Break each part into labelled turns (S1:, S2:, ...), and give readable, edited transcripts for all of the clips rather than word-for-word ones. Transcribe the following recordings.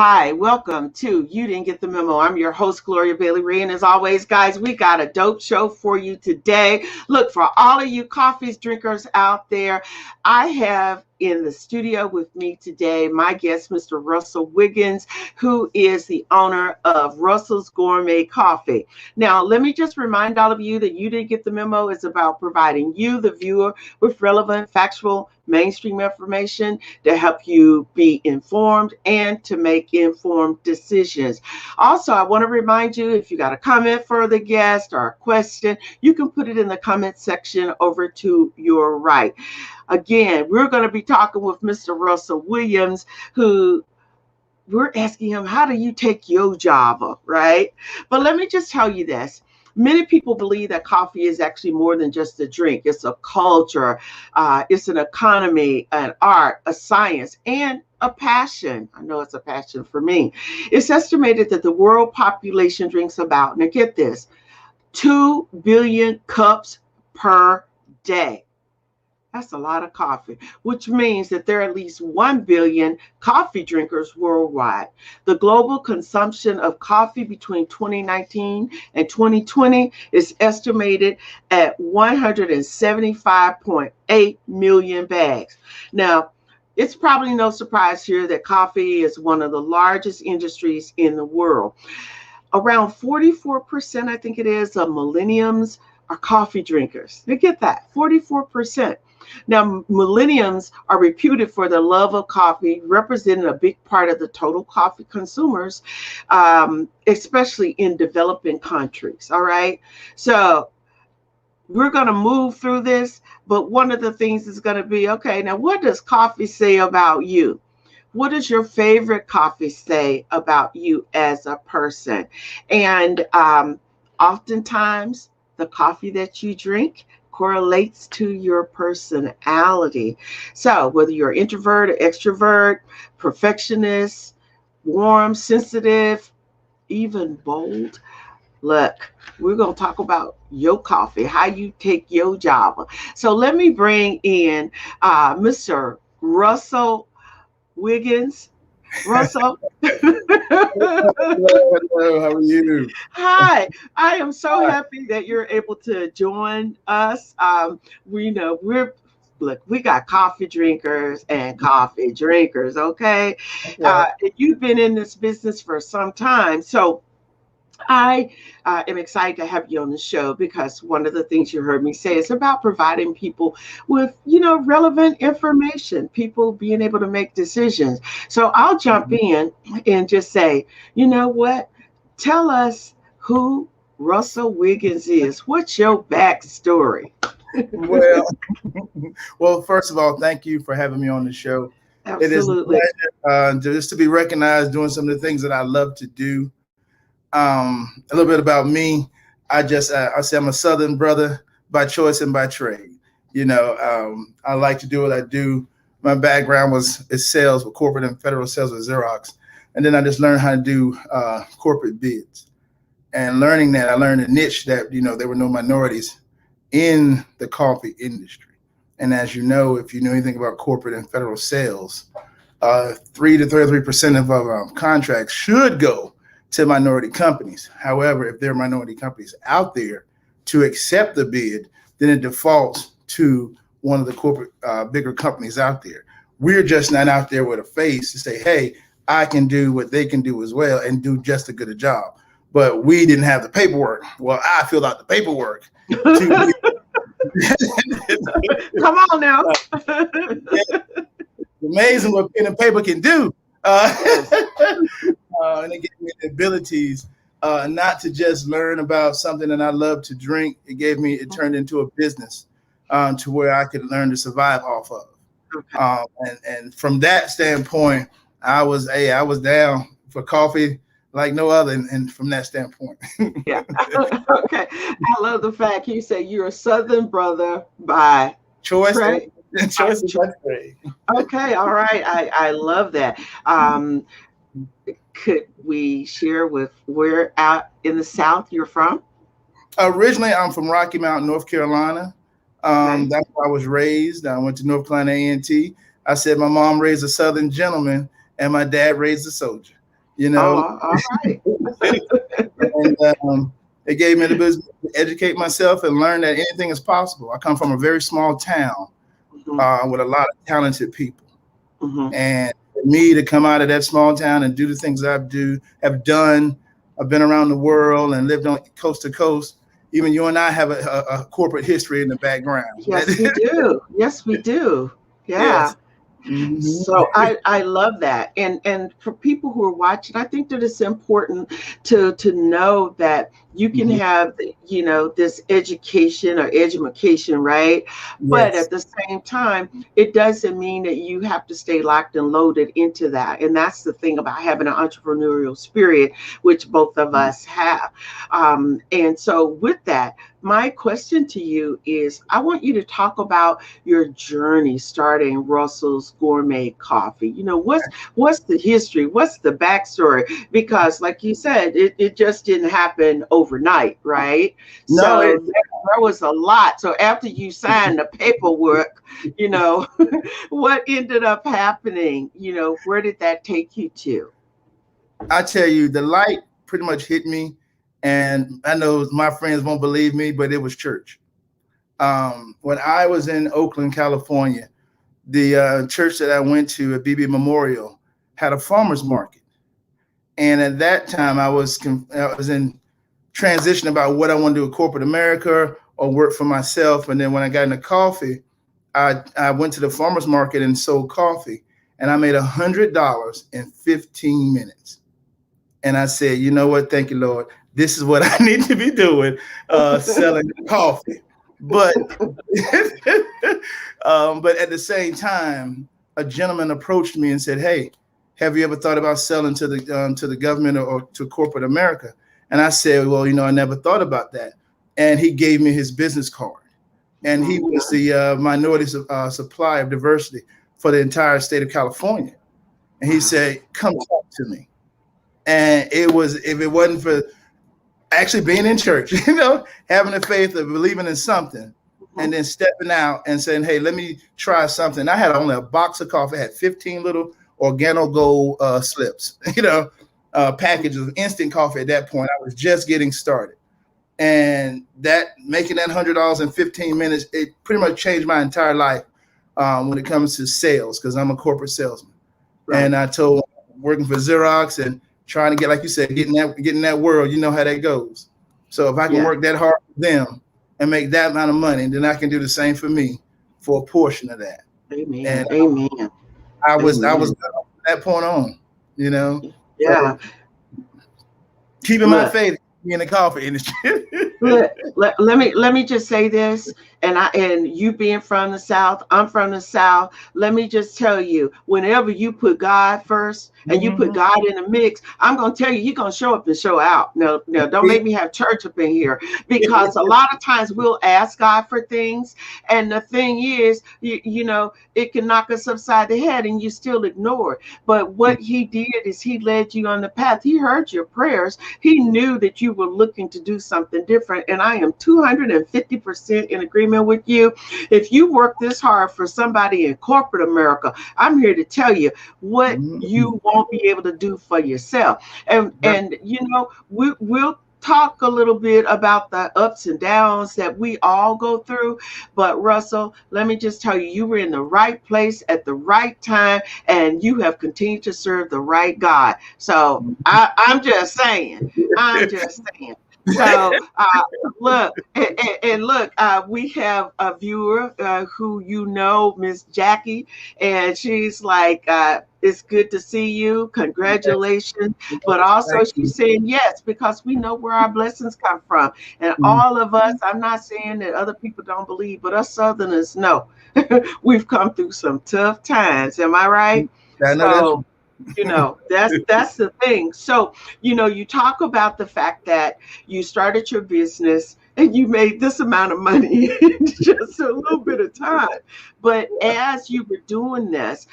S1: Hi, welcome to You Didn't Get the Memo. I'm your host, Gloria Bailey Ray. And as always, guys, we got a dope show for you today. Look, for all of you coffee drinkers out there, I have in the studio with me today my guest, Mr. Russell Wiggins, who is the owner of Russell's Gourmet Coffee. Now, let me just remind all of you that You Didn't Get the Memo is about providing you, the viewer, with relevant, factual, mainstream information to help you be informed and to make informed decisions. Also, I want to remind you, if you got a comment for the guest or a question, you can put it in the comment section over to your right. Again, we're going to be talking with Mr. Russell Williams, who we're asking him, how do you take your job up, right? But let me just tell you this. Many people believe that coffee is actually more than just a drink. It's a culture, it's an economy, an art, a science, and a passion. I know it's a passion for me. It's estimated that the world population drinks about, now get this, 2 billion cups per day. That's a lot of coffee, which means that there are at least 1 billion coffee drinkers worldwide. The global consumption of coffee between 2019 and 2020 is estimated at 175.8 million bags. Now, it's probably no surprise here that coffee is one of the largest industries in the world. Around 44%, I think it is, of millennials are coffee drinkers. You get that, 44%. Now, millennials are reputed for their love of coffee, representing a big part of the total coffee consumers, especially in developing countries. All right. So we're going to move through this, but one of the things is going to be, okay, now what does coffee say about you? What does your favorite coffee say about you as a person? And oftentimes, the coffee that you drink correlates to your personality. So whether you're introvert or extrovert, perfectionist, warm, sensitive, even bold, look, we're going to talk about your coffee, how you take your job. So let me bring in Mr. Russell Wiggins. Russell.
S2: Hello, how are you?
S1: Hi, I am so happy that you're able to join us. We know we got coffee drinkers and coffee drinkers, okay?
S2: Yeah.
S1: You've been in this business for some time, so I am excited to have you on the show because one of the things you heard me say is about providing people with, relevant information, people being able to make decisions. So I'll jump in and just say, you know what? Tell us who Russell Wiggins is. What's your backstory?
S2: Well, well, first of all, thank you for having me on the show. It is a
S1: Absolutely.
S2: pleasure just to be recognized doing some of the things that I love to do. A little bit about me. I say I'm a Southern brother by choice and by trade. I like to do what I do. My background is sales with corporate and federal sales with Xerox. And then I just learned how to do corporate bids. And learning that, I learned a niche that, there were no minorities in the coffee industry. And as you know, if you know anything about corporate and federal sales, 3 to 33% of our contracts should go to minority companies. However, if there are minority companies out there to accept the bid, then it defaults to one of the corporate bigger companies out there. We're just not out there with a face to say, hey, I can do what they can do as well and do just as good a job. But we didn't have the paperwork. Well, I filled out the paperwork.
S1: Come on now.
S2: It's amazing what pen and paper can do.
S1: Yes.
S2: And it gave me the abilities not to just learn about something that I love to drink. It turned into a business to where I could learn to survive off of.
S1: Okay.
S2: And from that standpoint, I was down for coffee like no other. And from that standpoint.
S1: Yeah. Okay. I love the fact you say you're a Southern brother by
S2: Choice.
S1: trade.
S2: Choice is by trade.
S1: Okay. All right. I love that. Could we share with where out in the South you're from?
S2: Originally, I'm from Rocky Mount, North Carolina.
S1: Okay.
S2: That's where I was raised. I went to North Carolina A&T. I said my mom raised a Southern gentleman and my dad raised a soldier. you know.
S1: Oh, all right.
S2: And it gave me the ability to educate myself and learn that anything is possible. I come from a very small town
S1: Hmm.
S2: with a lot of talented people.
S1: Hmm.
S2: And for me to come out of that small town and do the things have done, I've been around the world and lived on coast to coast. Even you and I have a corporate history in the background.
S1: Yes, we do. Yes, we do. Yeah.
S2: Yes. Mhm.
S1: So I love that. And for people who are watching, I think that it's important to know that you can
S2: Mhm.
S1: have, this education or education, right? But
S2: Yes.
S1: at the same time, it doesn't mean that you have to stay locked and loaded into that. And that's the thing about having an entrepreneurial spirit, which both of us have. And so with that, my question to you is I want you to talk about your journey starting Russell's Gourmet Coffee. What's the history? What's the backstory? Because like you said, it just didn't happen overnight, right?
S2: No,
S1: So there was a lot. So after you signed the paperwork, you know, what ended up happening? Where did that take you to?
S2: I tell you, the light pretty much hit me, and I know my friends won't believe me, but it was church. When I was in Oakland, California, the church that I went to at BB Memorial had a farmers market, and at that time I was in transition about what I want to do with corporate America or work for myself. And then when I got into coffee, I went to the farmers market and sold coffee, and I made $100 in 15 minutes. And I said, you know what? Thank you, Lord. This is what I need to be doing, selling coffee. But but at the same time, a gentleman approached me and said, "Hey, have you ever thought about selling to the government or to corporate America?" And I said, "Well, I never thought about that." And he gave me his business card, and he
S1: Mhm.
S2: was the minority supply of diversity for the entire state of California. And he
S1: Wow.
S2: said, "Come talk to me." And it was, if it wasn't for actually being in church, having the faith of believing in something,
S1: Mhm.
S2: and then stepping out and saying, "Hey, let me try something." I had only a box of coffee. I had 15 little organo gold slips, packages of instant coffee. At that point, I was just getting started, and that making that $100 in 15 minutes, it pretty much changed my entire life when it comes to sales, because I'm a corporate salesman.
S1: Right.
S2: And I told working for Xerox and trying to get, like you said, getting that world, you know how that goes. So if I can
S1: Yeah.
S2: work that hard for them and make that amount of money, then I can do the same for me for a portion of that.
S1: Amen.
S2: And
S1: Amen.
S2: I was
S1: Amen.
S2: good from that point on, you know.
S1: Yeah.
S2: So keeping my
S1: Look.
S2: faith in the coffee industry.
S1: Let me just say this, and you being from the South, I'm from the South. Let me just tell you, whenever you put God first and you put
S2: Mhm.
S1: God in the mix, I'm gonna tell you, He's gonna show up and show out. No, no, don't make me have church up in here, because a lot of times we'll ask God for things, and the thing is, it can knock us upside the head, and you still ignore it. But what He did is He led you on the path. He heard your prayers. He knew that you were looking to do something different. And I am 250% in agreement with you. If you work this hard for somebody in corporate America, I'm here to tell you what
S2: Mhm.
S1: you won't be able to do for yourself. And we'll talk a little bit about the ups and downs that we all go through. But Russell, let me just tell you, you were in the right place at the right time, and you have continued to serve the right God. So I'm just saying. I'm just saying. So look, and look, we have a viewer who Miss Jackie, and she's like, "It's good to see you. Congratulations!" But also,
S2: Thank
S1: she's
S2: you.
S1: saying yes because we know where our blessings come from, and all of us. I'm not saying that other people don't believe, but us Southerners know we've come through some tough times. Am I right?
S2: I know that's
S1: So that's the thing. So you talk about the fact that you started your business and you made this amount of money in just a little bit of time. But as you were doing this,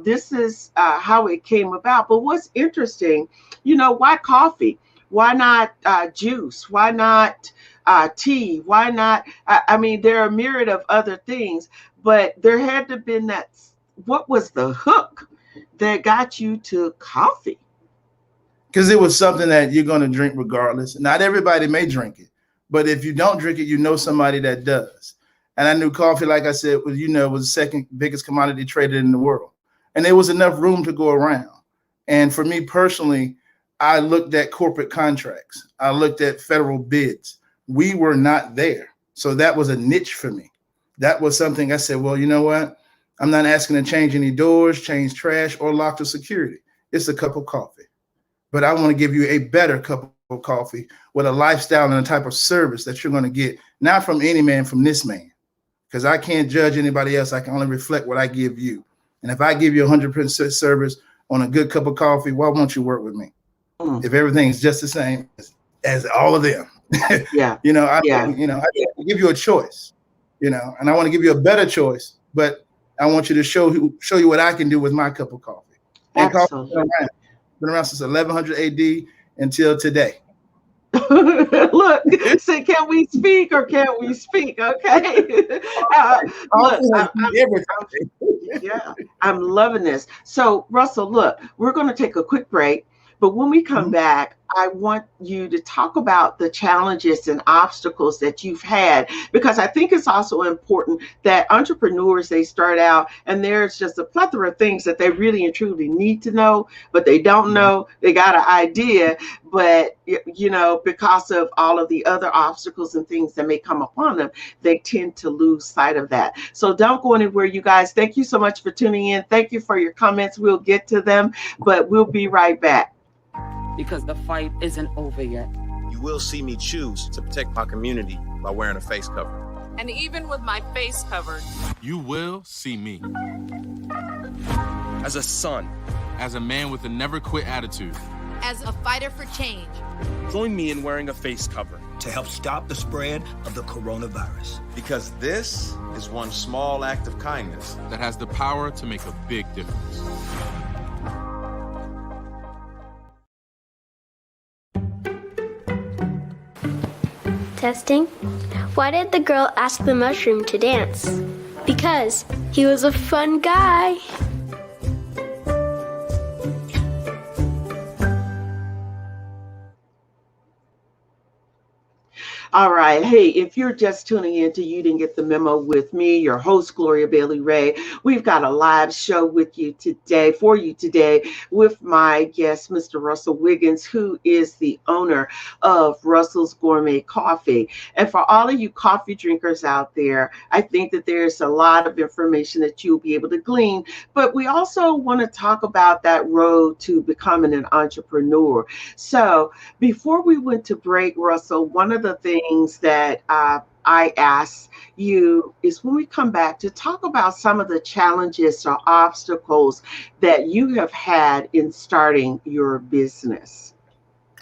S1: this is how it came about. But what's interesting, why coffee? Why not juice? Why not tea? Why not? I mean, there are a myriad of other things, but there had to have been that. What was the hook that got you to coffee?
S2: because it was something that you're going to drink regardless. Not everybody may drink it, but if you don't drink it, you know somebody that does. And I knew coffee, like I said, was was the second biggest commodity traded in the world, and there was enough room to go around. And for me personally, I looked at corporate contracts. I looked at federal bids. We were not there, so that was a niche for me. That was something I said, well, you know what? I'm not asking to change any doors, change trash, or lock the security. It's a cup of coffee. But I want to give you a better cup of coffee with a lifestyle and a type of service that you're going to get, not from any man, from this man. Because I can't judge anybody else. I can only reflect what I give you. And if I give you 100% service on a good cup of coffee, why won't you work with me? If everything is just the same as all of them.
S1: Yeah.
S2: I give you a choice, and I want to give you a better choice, but I want you to show you what I can do with my cup of coffee. And
S1: Absolutely.
S2: coffee's been around since 1100 AD until today.
S1: Look, say, can we speak or can't we speak? Okay. Look, yeah, I'm loving this. So, Russell, look, we're going to take a quick break, but when we come back, I want you to talk about the challenges and obstacles that you've had, because I think it's also important that entrepreneurs, they start out and there's just a plethora of things that they really and truly need to know, but they don't know. They got an idea, but because of all of the other obstacles and things that may come upon them, they tend to lose sight of that. So don't go anywhere, you guys. Thank you so much for tuning in. Thank you for your comments. We'll get to them, but we'll be right back.
S3: Because the fight isn't over yet.
S4: You will see me choose to protect my community by wearing a face cover.
S5: And even with my face covered,
S6: you will see me.
S7: As a son.
S6: As a man with a never quit attitude.
S8: As a fighter for change.
S7: Join me in wearing a face cover.
S9: To help stop the spread of the coronavirus.
S4: Because this is one small act of kindness
S6: that has the power to make a big difference.
S10: Testing. Why did the girl ask the mushroom to dance? Because he was a fun guy.
S1: All right. Hey, if you're just tuning in to You Didn't Get the Memo with me, your host, Gloria Bailey Ray, we've got a live show with you today, with my guest, Mr. Russell Wiggins, who is the owner of Russell's Gourmet Coffee. And for all of you coffee drinkers out there, I think that there's a lot of information that you'll be able to glean, but we also want to talk about that road to becoming an entrepreneur. So before we went to break, Russell, one of the things that I ask you is, when we come back, to talk about some of the challenges or obstacles that you have had in starting your business.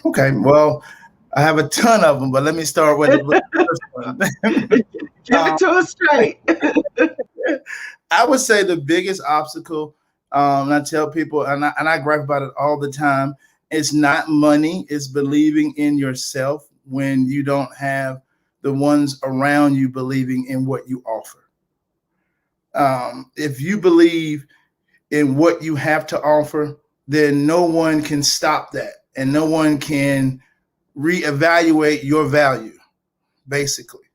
S2: Okay, well, I have a ton of them, but let me start with the first one.
S1: Give it to us straight.
S2: I would say the biggest obstacle, and I tell people, and I gripe about it all the time, it's not money, it's believing in yourself when you don't have the ones around you believing in what you offer. If you believe in what you have to offer, then no one can stop that, and no one can reevaluate your value, basically.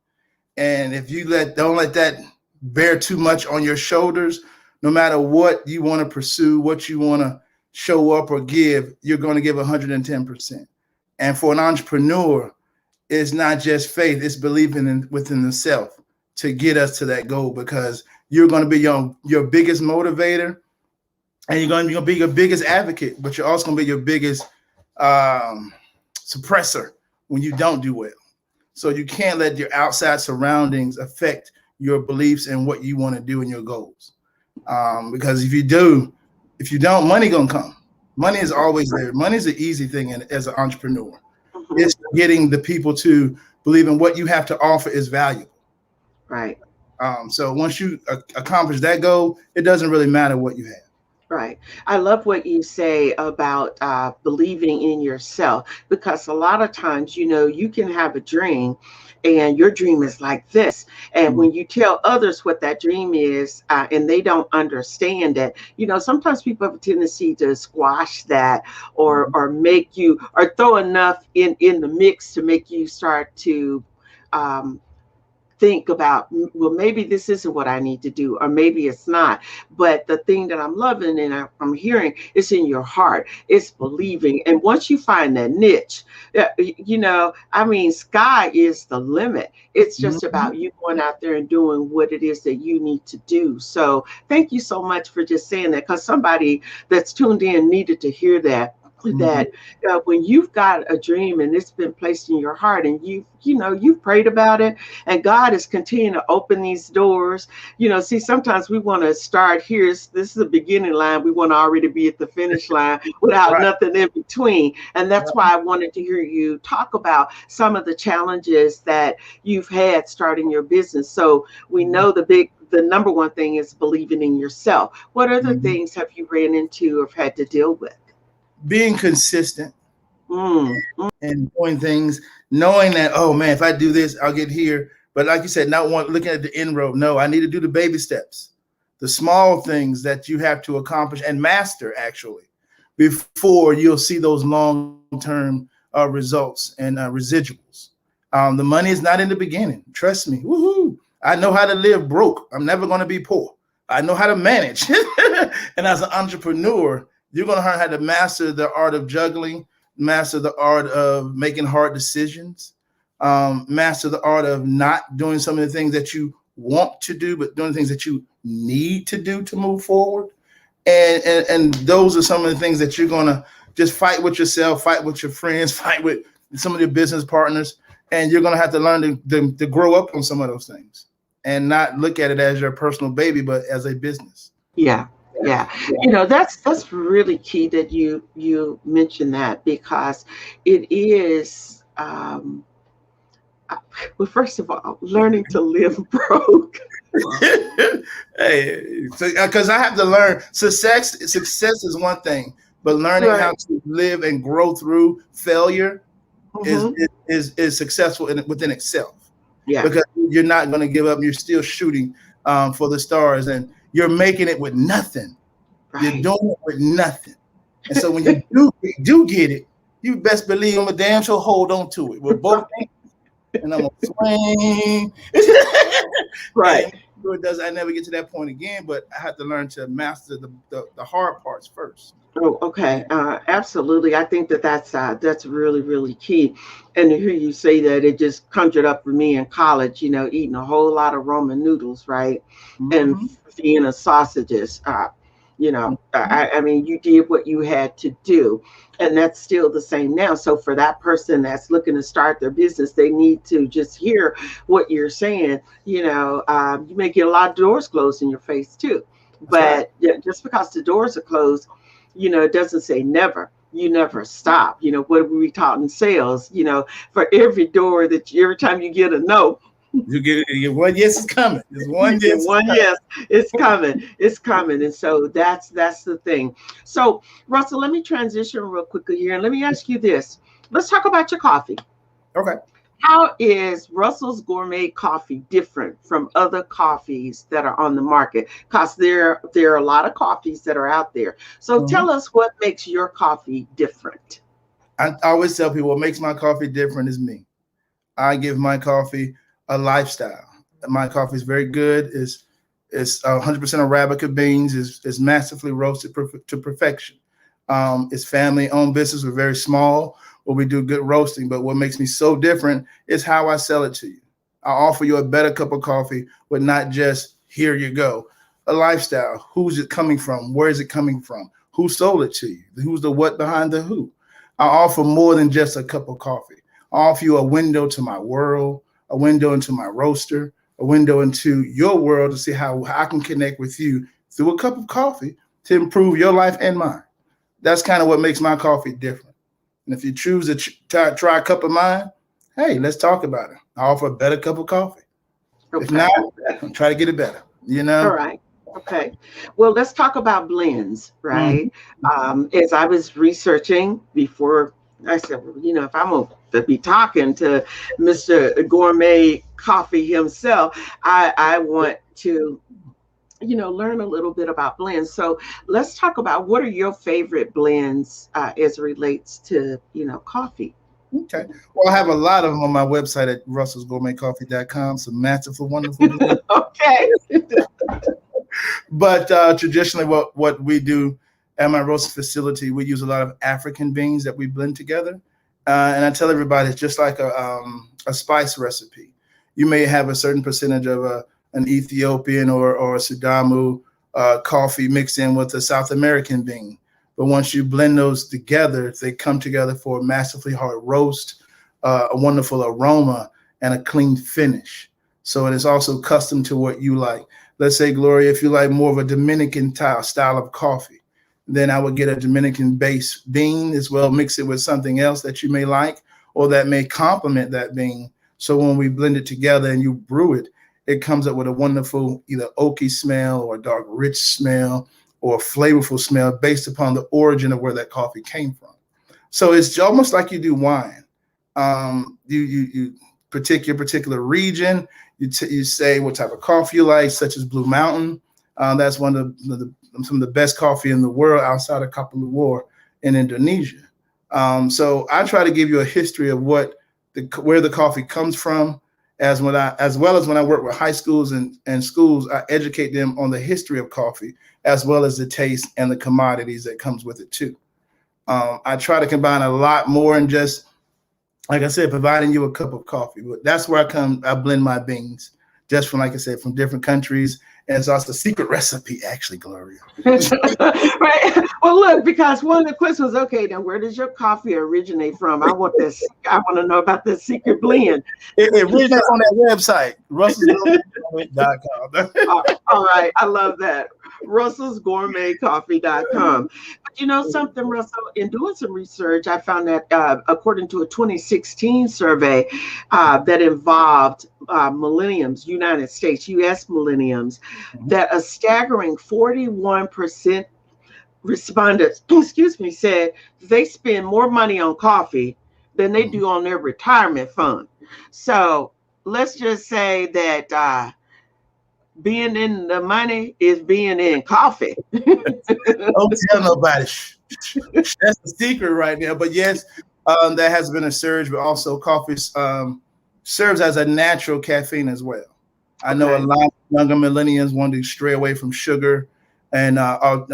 S2: And if you don't let that bear too much on your shoulders, no matter what you want to pursue, what you want to show up or give, you're going to give 110%. And for an entrepreneur, it's not just faith, it's believing within the self to get us to that goal, because you're going to be your biggest motivator, and you're going to be your biggest advocate, but you're also going to be your biggest suppressor when you don't do well. So you can't let your outside surroundings affect your beliefs and what you want to do and your goals. Because if you don't, money going to come. Money is always there. Money is an easy thing as an entrepreneur. It's getting the people to believe in what you have to offer is valuable.
S1: Right.
S2: So once you accomplish that goal, it doesn't really matter what you have.
S1: Right. I love what you say about believing in yourself, because a lot of times, you can have a dream and your dream is like this. And when you tell others what that dream is, and they don't understand it, sometimes people have a tendency to squash that, or make you, or throw enough in the mix to make you start to think about, well, maybe this isn't what I need to do, or maybe it's not. But the thing that I'm loving and I'm hearing is in your heart. It's believing. And once you find that niche, sky is the limit. It's just about you going out there and doing what it is that you need to do. So thank you so much for just saying that, because somebody that's tuned in needed to hear that. That when you've got a dream and it's been placed in your heart, and you've prayed about it, and God is continuing to open these doors. See, sometimes we want to start here. This is the beginning line. We want to already be at the finish line without nothing in between. And that's why I wanted to hear you talk about some of the challenges that you've had starting your business. So we know the number one thing is believing in yourself. What other things have you ran into or had to deal with?
S2: Being consistent and doing things, knowing that, oh man, if I do this, I'll get here. But like you said, not looking at the end road. No, I need to do the baby steps, the small things that you have to accomplish and master, actually, before you'll see those long-term results and residuals. The money is not in the beginning. Trust me. Woohoo! I know how to live broke. I'm never going to be poor. I know how to manage. And as an entrepreneur, you're going to learn how to master the art of juggling, master the art of making hard decisions, master the art of not doing some of the things that you want to do, but doing things that you need to do to move forward. And those are some of the things that you're going to just fight with yourself, fight with your friends, fight with some of your business partners. And you're going to have to learn to grow up on some of those things and not look at it as your personal baby, but as a business.
S1: Yeah. That's really key that you mentioned that, because it is well, first of all, learning to live broke.
S2: Hey, because I have to learn success is one thing, but learning how to live and grow through failure is successful within itself. Yeah, because you're not going to give up. You're still shooting for the stars, and you're making it with nothing. Right. You're doing it with nothing. And so when you do get it, you best believe I'm a damn sure hold on to it with both hands. And I'm going to swing. Right. And it does. I never get to that point again, but I have to learn to master the hard parts first.
S1: Oh, okay. Absolutely. I think that's really, really key. And to hear you say that, it just conjured up for me in college, eating a whole lot of ramen noodles, right? And Vienna sausages. I mean, you did what you had to do, and that's still the same now. So for that person that's looking to start their business, they need to just hear what you're saying. You may get a lot of doors closed in your face too, but just because the doors are closed, it doesn't say never. You never stop. What we taught in sales, for every door every time you get a no,
S2: you get one yes is coming. There's one yes.
S1: One yes, it's coming. It's coming. And so that's the thing. So Russell, let me transition real quickly here, and let me ask you this. Let's talk about your coffee.
S2: Okay.
S1: How is Russell's Gourmet Coffee different from other coffees that are on the market? Because there are a lot of coffees that are out there. So tell us what makes your coffee different.
S2: I always tell people what makes my coffee different is me. I give my coffee a lifestyle. My coffee is very good. It's 100% Arabica beans. It's massively roasted to perfection. It's family-owned business. We're very small, but we do good roasting. But what makes me so different is how I sell it to you. I offer you a better cup of coffee with not just here you go. A lifestyle. Who's it coming from? Where is it coming from? Who sold it to you? Who's the what behind the who? I offer more than just a cup of coffee. I offer you a window to my world, a window into my roaster, a window into your world to see how I can connect with you through a cup of coffee to improve your life and mine. That's kind of what makes my coffee different. And if you choose to try a cup of mine, hey, let's talk about it. I offer a better cup of coffee. Okay. If not, try to get it better,
S1: All right. Okay. Well, let's talk about blends, right? As I was researching before I said, well, if I'm going to be talking to Mr. Gourmet Coffee himself, I want to, learn a little bit about blends. So let's talk about what are your favorite blends as it relates to, coffee.
S2: Okay. Well, I have a lot of them on my website at russellsgourmetcoffee.com. Some masterful, wonderful blends.
S1: Okay.
S2: But traditionally, what we do at my roasting facility, we use a lot of African beans that we blend together. And I tell everybody it's just like a spice recipe. You may have a certain percentage of an Ethiopian or a Sudamu coffee mixed in with a South American bean. But once you blend those together, they come together for a massively hard roast, a wonderful aroma, and a clean finish. So it is also custom to what you like. Let's say, Gloria, if you like more of a Dominican style of coffee, then I would get a Dominican-based bean as well, mix it with something else that you may like or that may complement that bean. So when we blend it together and you brew it, it comes up with a wonderful either oaky smell or a dark rich smell or a flavorful smell based upon the origin of where that coffee came from. So it's almost like you do wine. You pick your particular region. You say what type of coffee you like, such as Blue Mountain. That's one of some of the best coffee in the world outside of Kappa Luwar in Indonesia. So I try to give you a history of where the coffee comes from, as well as when I work with high schools and schools, I educate them on the history of coffee, as well as the taste and the commodities that comes with it too. I try to combine a lot more than just, like I said, providing you a cup of coffee. But that's where I blend my beans, just from, like I said, from different countries. And it's also a secret recipe, actually, Gloria.
S1: Right. Well, look, because one of the questions was, okay, now where does your coffee originate from? I want to know about this secret blend.
S2: It originates on that website, russellsgourmetcoffee.com.
S1: All right. I love that. russellsgourmetcoffee.com. But you know something, Russell, in doing some research, I found that according to a 2016 survey that involved millennials, United States, U.S. millennials, that a staggering 41% respondents, said they spend more money on coffee than they do on their retirement fund. So let's just say that being in the money is being in coffee.
S2: Don't tell nobody. That's the secret right now. But yes, there has been a surge, but also coffee serves as a natural caffeine as well. I know a lot of younger millennials want to stray away from sugar and of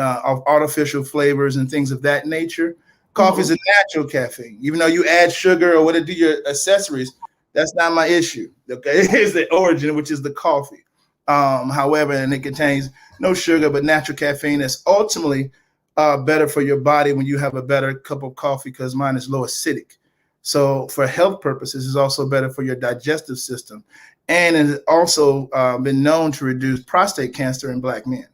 S2: artificial flavors and things of that nature. Coffee is a natural caffeine. Even though you add sugar or whatever, do your accessories, that's not my issue. Okay, it's the origin, which is the coffee. However, and it contains no sugar, but natural caffeine that's ultimately better for your body when you have a better cup of coffee, because mine is low acidic. So for health purposes, it's also better for your digestive system. And it has also been known to reduce prostate cancer in Black men.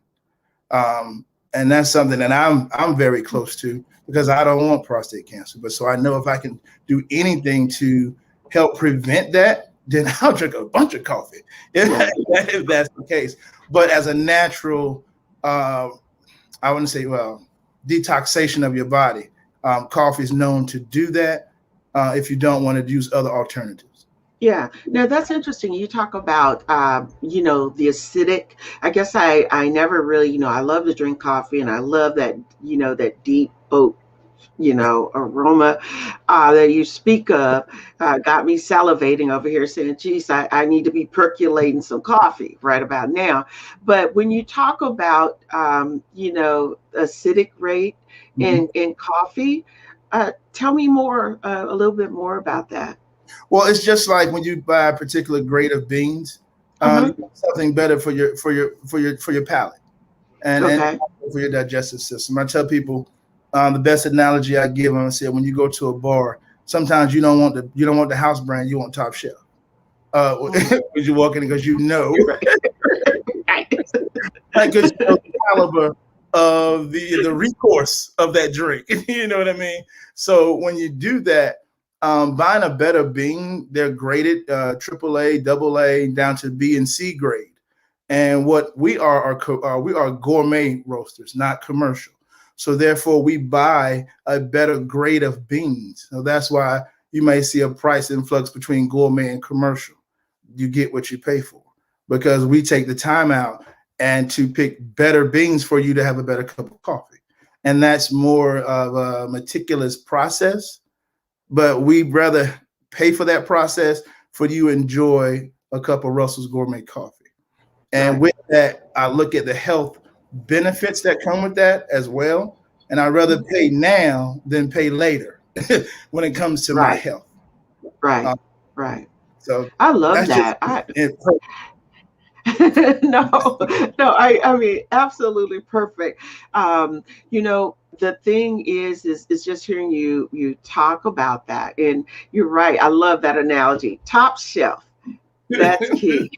S2: And that's something that I'm very close to, because I don't want prostate cancer. But so I know if I can do anything to help prevent that, then I'll drink a bunch of coffee if that's the case. But as a natural, I wouldn't say, detoxation of your body, coffee is known to do that if you don't want to use other alternatives.
S1: Yeah, now that's interesting. You talk about, the acidic. I guess I never really, I love to drink coffee, and I love that, that deep oat, aroma that you speak of. Got me salivating over here saying, geez, I need to be percolating some coffee right about now. But when you talk about, acidic rate in coffee, tell me more, a little bit more about that.
S2: Well, it's just like when you buy a particular grade of beans, something better for your palate and for your digestive system. I tell people the best analogy I give them, I said, when you go to a bar, sometimes you don't want the house brand, you want top shelf. Because you walk in, because like the caliber of the recourse of that drink. You know what I mean? So when you do that, buying a better bean, they're graded AAA, AA, down to B and C grade. And what we are gourmet roasters, not commercial. So therefore, we buy a better grade of beans. So that's why you may see a price influx between gourmet and commercial. You get what you pay for because we take the time out and to pick better beans for you to have a better cup of coffee. And that's more of a meticulous process, but we'd rather pay for that process for you to enjoy a cup of Russell's Gourmet coffee. And with that, I look at the health benefits that come with that as well. And I'd rather pay now than pay later when it comes to my health.
S1: Right.
S2: So
S1: I love that. I mean, absolutely perfect. You know, the thing is just hearing you talk about that. And you're right. I love that analogy. Top shelf. That's key.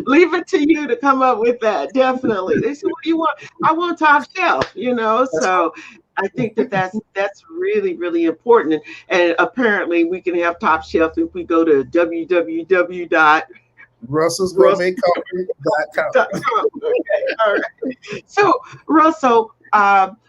S1: Leave it to you to come up with that. Definitely. They say, what do you want? I want top shelf, you know? So I think that's really, really important. And apparently we can have top shelf if we go to
S2: russellsgourmetcoffee.com.
S1: Okay, all right. So, Russell,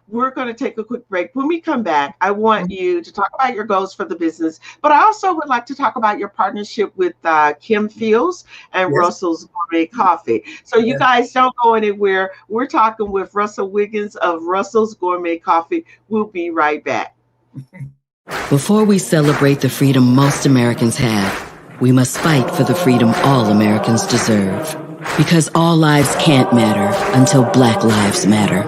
S1: we're going to take a quick break. When we come back, I want you to talk about your goals for the business, but I also would like to talk about your partnership with Kim Fields and Russell's Gourmet Coffee. So you guys don't go anywhere. We're talking with Russell Wiggins of Russell's Gourmet Coffee. We'll be right back.
S11: Before we celebrate the freedom most Americans have, we must fight for the freedom all Americans deserve. Because all lives can't matter until Black lives matter.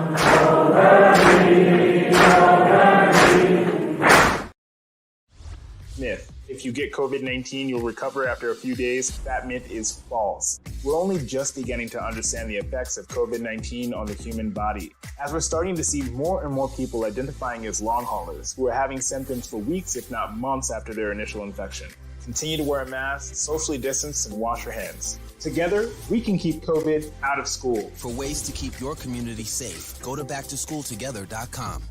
S12: Myth. If you get COVID-19, you'll recover after a few days. That myth is false. We're only just beginning to understand the effects of COVID-19 on the human body, as we're starting to see more and more people identifying as long haulers who are having symptoms for weeks, if not months, after their initial infection. Continue to wear a mask, socially distance, and wash your hands. Together, we can keep COVID out of school.
S13: For ways to keep your community safe, go to backtoschooltogether.com.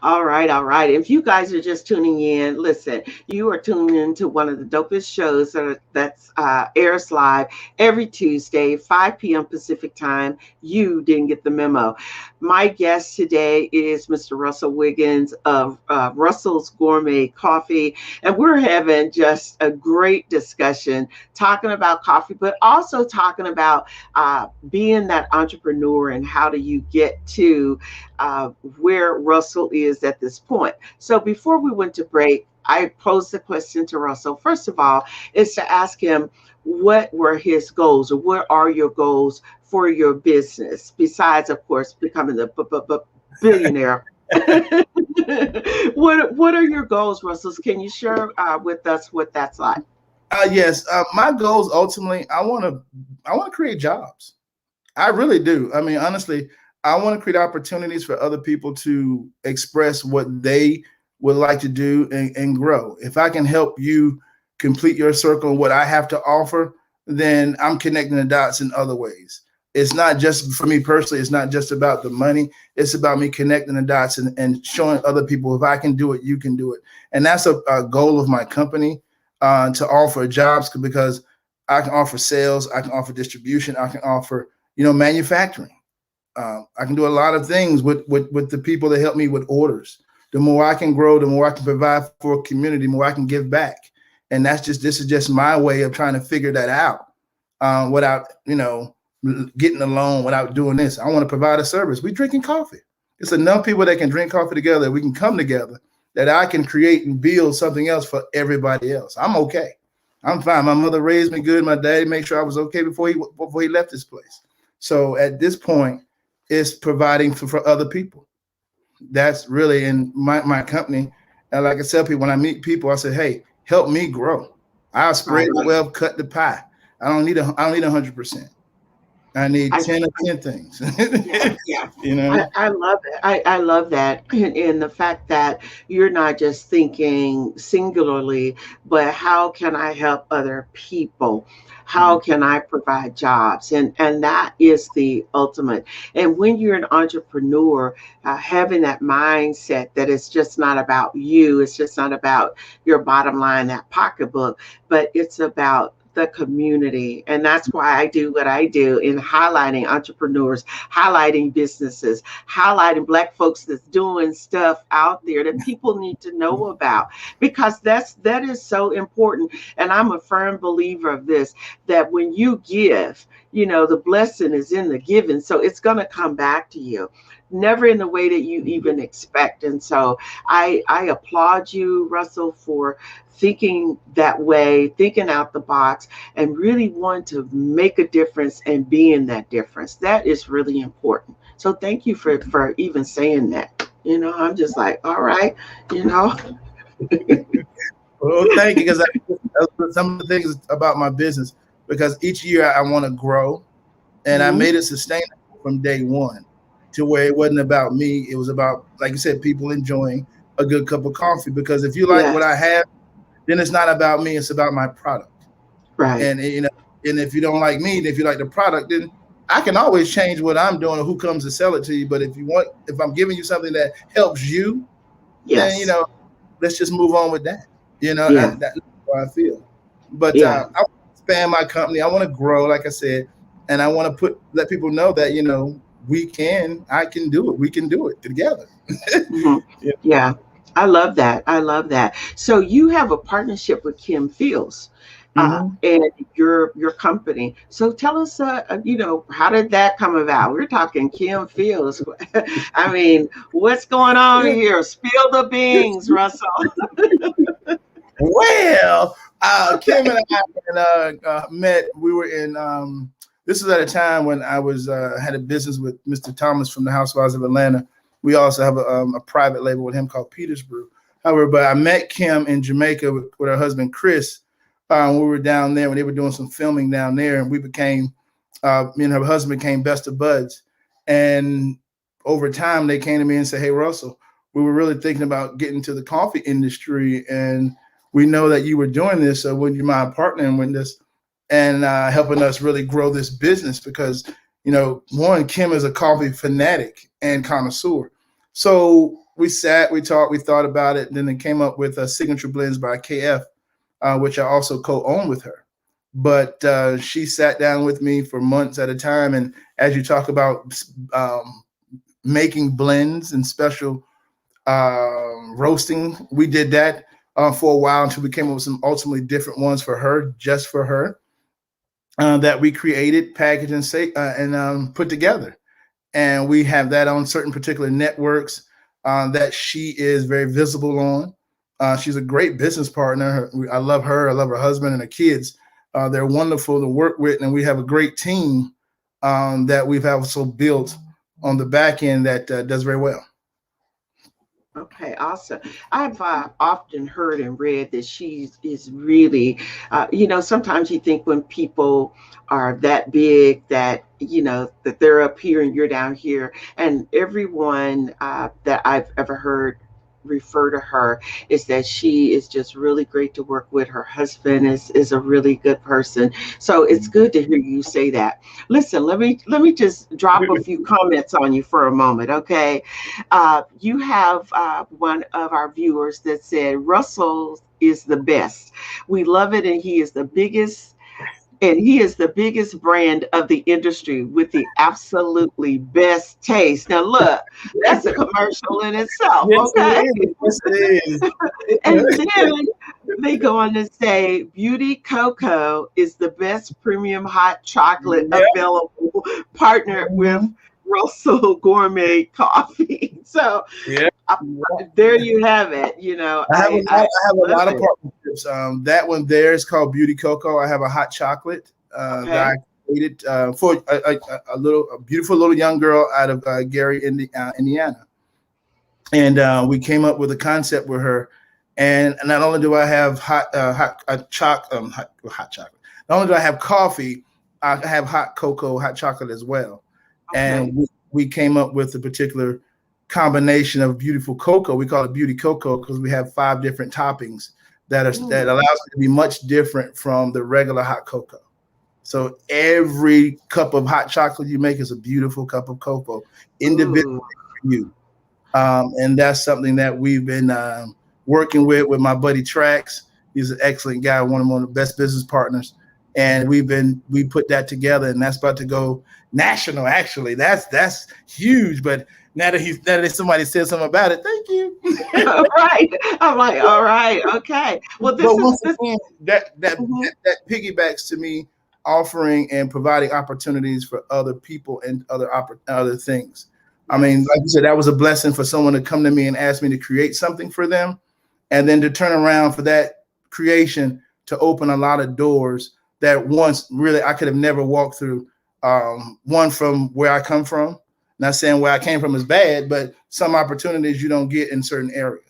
S1: All right. If you guys are just tuning in, listen, you are tuning into one of the dopest shows that's airs live every Tuesday, 5 p.m. Pacific time. You didn't get the memo. My guest today is Mr. Russell Wiggins of Russell's Gourmet Coffee. And we're having just a great discussion talking about coffee, but also talking about being that entrepreneur and how do you get to where Russell is at this point. So before we went to break, I posed the question to Russell. First of all, is to ask him what were his goals, or what are your goals for your business, besides, of course, becoming the billionaire. What are your goals, Russell? Can you share with us what that's like?
S2: Yes, my goals ultimately, I want to create jobs. I really do. I mean, honestly, I want to create opportunities for other people to express what they would like to do and grow. If I can help you complete your circle and what I have to offer, then I'm connecting the dots in other ways. It's not just for me personally. It's not just about the money. It's about me connecting the dots and showing other people, if I can do it, you can do it. And that's a goal of my company, to offer jobs, because I can offer sales, I can offer distribution, I can offer, manufacturing. I can do a lot of things with the people that help me with orders. The more I can grow, the more I can provide for a community, the more I can give back. And this is just my way of trying to figure that out, without, getting a loan, without doing this. I want to provide a service. We're drinking coffee. It's enough people that can drink coffee together. We can come together, that I can create and build something else for everybody else. I'm okay. I'm fine. My mother raised me good. My daddy made sure I was okay before he left this place. So at this point, it's providing for other people. That's really in my company. And like I tell people, when I meet people, I say, hey, help me grow. I'll spread the wealth, cut the pie. I don't need 100%. I need 10 or 10 things.
S1: Yeah. I love it. I love that. And the fact that you're not just thinking singularly, but how can I help other people? How can I provide jobs? And that is the ultimate. And when you're an entrepreneur, having that mindset that it's just not about you, it's just not about your bottom line, that pocketbook, but it's about the community. And that's why I do what I do in highlighting entrepreneurs, highlighting businesses, highlighting Black folks that's doing stuff out there that people need to know about, because that is so important. And I'm a firm believer of this, that when you give, the blessing is in the giving. So it's going to come back to you, never in the way that you even expect. And so I applaud you, Russell, for thinking that way, thinking out the box, and really want to make a difference and being that difference. That is really important. So thank you for even saying that. I'm just like, all right,
S2: Well, thank you, because some of the things about my business, because each year I want to grow, and I made it sustainable from day one, to where it wasn't about me. It was about, like you said, people enjoying a good cup of coffee. Because if you like what I have, then it's not about me, it's about my product.
S1: Right.
S2: And and if you don't like me, if you like the product, then I can always change what I'm doing or who comes to sell it to you. But if I'm giving you something that helps you, then let's just move on with that. That's how I feel. But I want to expand my company. I want to grow, like I said, and I want to let people know that I can do it. We can do it together.
S1: Yeah. I love that. I love that. So you have a partnership with Kim Fields and your company. So tell us, how did that come about? We're talking Kim Fields. I mean, what's going on here? Spill the beans, Russell.
S2: Well, Kim and I met. We were in. This was at a time when I was had a business with Mr. Thomas from the Housewives of Atlanta. We also have a private label with him called Peter's Brew. However, but I met Kim in Jamaica with her husband, Chris. We were down there when they were doing some filming down there, and we became, me and her husband became best of buds. And over time, they came to me and said, "Hey, Russell, we were really thinking about getting to the coffee industry, and we know that you were doing this. So would you mind partnering with us and helping us really grow this business?" Because, one, Kim is a coffee fanatic and connoisseur. So we sat, we talked, we thought about it, and then it came up with Signature Blends by KF, which I also co-own with her. But she sat down with me for months at a time. And as you talk about making blends and special roasting, we did that for a while until we came up with some ultimately different ones for her, just for her, that we created, packaged, and put together. And we have that on certain particular networks that she is very visible on. She's a great business partner. I love her. I love her husband and her kids. They're wonderful to work with, and we have a great team that we've also built on the back end that does very well.
S1: Okay, awesome. I've often heard and read that she is really, sometimes you think when people are that big that, that they're up here and you're down here. And everyone that I've ever heard refer to her is that she is just really great to work with. Her husband is a really good person. So it's good to hear you say that. Listen, let me just drop a few comments on you for a moment, okay? You have one of our viewers that said Russell is the best. We love it, and he is the biggest. And he is the biggest brand of the industry with the absolutely best taste. Now, look, that's a commercial in itself, okay?
S2: Yes, it is.
S1: And then they go on to say, Beauty Cocoa is the best premium hot chocolate available, partnered with Russell Gourmet Coffee. So there you have it.
S2: I have a lot of partnerships. That one there is called Beauty Cocoa. I have a hot chocolate that I created for a beautiful little young girl out of Gary, Indiana. And we came up with a concept with her. And not only do I have hot chocolate, not only do I have coffee, I have hot cocoa, hot chocolate as well. Okay. And we came up with a particular combination of beautiful cocoa. We call it Beauty Cocoa because we have 5 different toppings that allows it to be much different from the regular hot cocoa. So every cup of hot chocolate you make is a beautiful cup of cocoa individually for you. And that's something that we've been working with my buddy Trax. He's an excellent guy, one of the best business partners. and we put that together, and that's about to go national. Actually, that's huge. But now that somebody said something about it, thank you.
S1: Right. I'm like, all right, okay. Well, this
S2: But
S1: is
S2: once
S1: this.
S2: again, that piggybacks to me offering and providing opportunities for other people and other things. I mean, like you said, that was a blessing for someone to come to me and ask me to create something for them, and then to turn around for that creation to open a lot of doors that once really I could have never walked through. One, from where I come from, not saying where I came from is bad, but some opportunities you don't get in certain areas.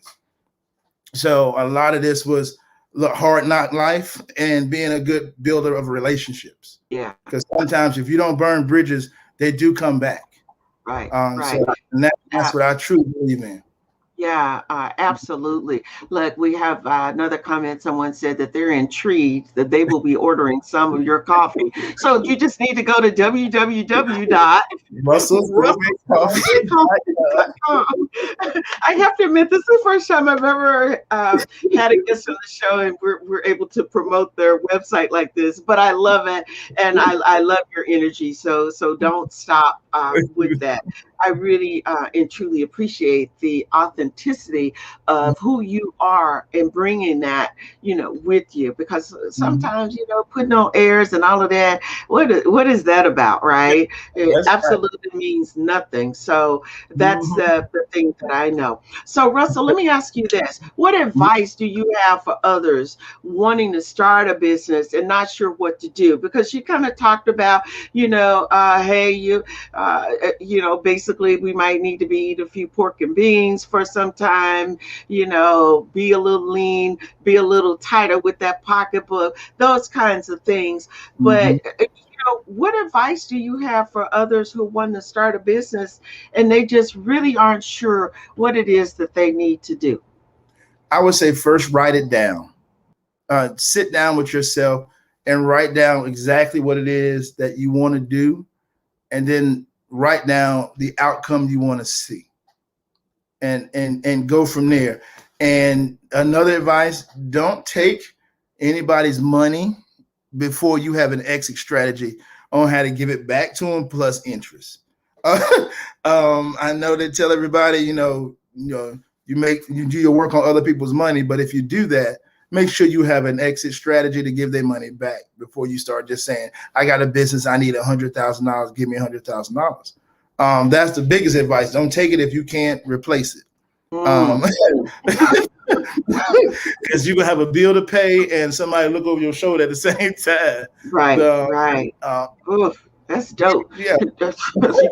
S2: So a lot of this was hard knock life and being a good builder of relationships.
S1: Yeah.
S2: Because sometimes if you don't burn bridges, they do come back.
S1: Right.
S2: So that's what I truly believe in.
S1: Yeah, absolutely. Look, we have another comment. Someone said that they're intrigued that they will be ordering some of your coffee. So you just need to go to www.russellscoffee.com. I have to admit, this is the first time I've ever had a guest on the show, and we're able to promote their website like this. But I love it, and I love your energy. So don't stop with that. I really and truly appreciate the authenticity of who you are and bringing that, with you, because sometimes, putting on airs and all of that, what is that about, right? It absolutely means nothing. So that's the thing that I know. So Russell, let me ask you this. What advice do you have for others wanting to start a business and not sure what to do? Because you kind of talked about, hey, basically we might need to be eat a few pork and beans for some time, be a little lean, be a little tighter with that pocketbook, those kinds of things. But what advice do you have for others who want to start a business and they just really aren't sure what it is that they need to do?
S2: I would say first, write it down. Sit down with yourself and write down exactly what it is that you want to do, and then write down the outcome you want to see, and go from there. And another advice, don't take anybody's money before you have an exit strategy on how to give it back to them plus interest. I know they tell everybody, you do your work on other people's money, but if you do that, make sure you have an exit strategy to give their money back before you start just saying, I got a business, I need $100,000, give me $100,000. That's the biggest advice. Don't take it if you can't replace it. Because you're going to have a bill to pay and somebody look over your shoulder at the same time.
S1: Right, right. Oof, that's dope.
S2: Yeah.
S1: You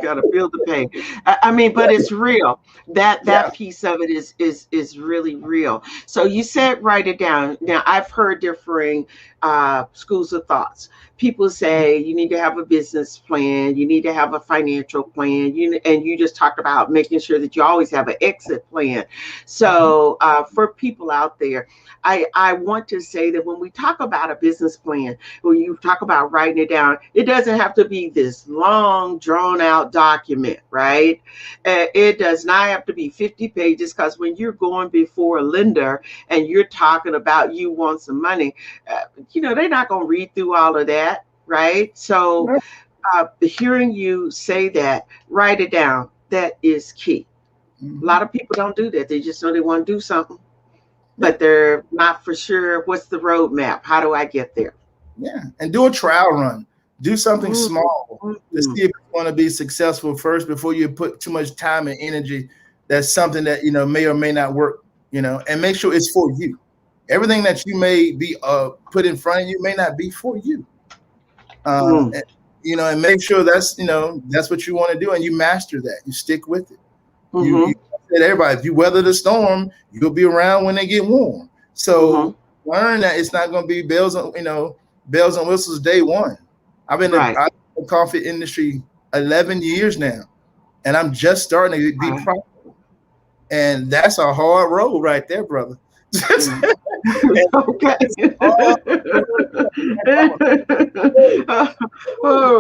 S1: got a bill to pay. I mean, but it's real. That piece of it is really real. So you said write it down. Now, I've heard differing schools of thoughts. People say you need to have a business plan, you need to have a financial plan, and you just talked about making sure that you always have an exit plan. So for people out there, I want to say that when we talk about a business plan, when you talk about writing it down, it doesn't have to be this long, drawn out document, right? It does not have to be 50 pages, because when you're going before a lender and you're talking about you want some money, they're not going to read through all of that, right? So hearing you say that, write it down, that is key. A lot of people don't do that. They just know they want to do something, but they're not for sure. What's the roadmap? How do I get there?
S2: Yeah, and do a trial run. Do something small to see if you want to be successful first before you put too much time and energy. That's something that may or may not work. And make sure it's for you. Everything that you may be put in front of you may not be for you. And make sure that's that's what you want to do, and you master that. You stick with it. You said everybody, if you weather the storm, you'll be around when they get warm. So learn that it's not going to be bells and whistles day one. I've been in the coffee industry 11 years now, and I'm just starting to be profitable. And that's a hard road right there, brother.
S1: Okay.